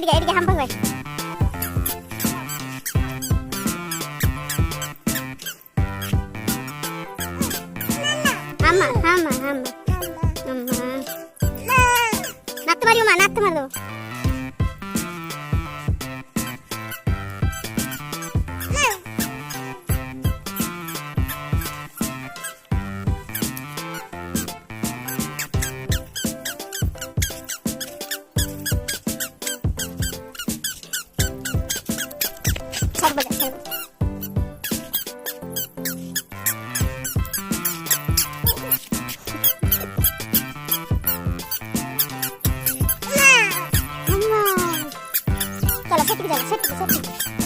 এদিকে এদিকে হাম ভাই আম্মা আম্মা আম্মা আম্মা নাতে মারিও মা নাতে মারো চলো সেটিকে যাবো সেটিকে